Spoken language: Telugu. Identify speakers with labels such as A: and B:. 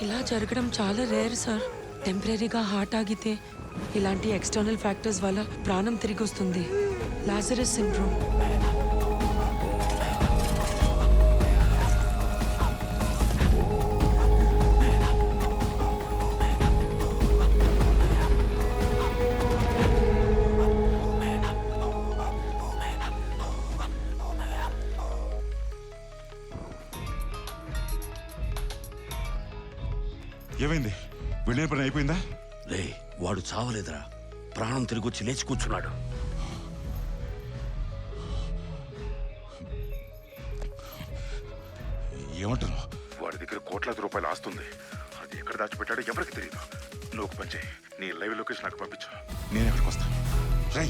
A: ఇలా జరగడం చాలా రేర్ సార్. టెంపరీగా హార్ట్ ఆగితే ఇలాంటి ఎక్స్టర్నల్ ఫ్యాక్టర్స్ వల్ల ప్రాణం తిరిగి వస్తుంది. Lazarus syndrome.
B: ఏమైంది? వెళ్ళే పని అయిపోయిందా?
C: రే, వాడు చావలేదురా, ప్రాణం తిరిగొచ్చి లేచి కూర్చున్నాడు.
B: ఏమంటున్నావు? వాడి దగ్గర కోట్లాది రూపాయలు ఆస్తుంది. అది ఎక్కడ దాచిపెట్టాడో ఎవరికి తెలియదు. నువ్వు ఒక పని చేయి, నీ లైవ్ లొకేషన్ నాకు పంపించు, నేను ఎక్కడికి వస్తాను. రై.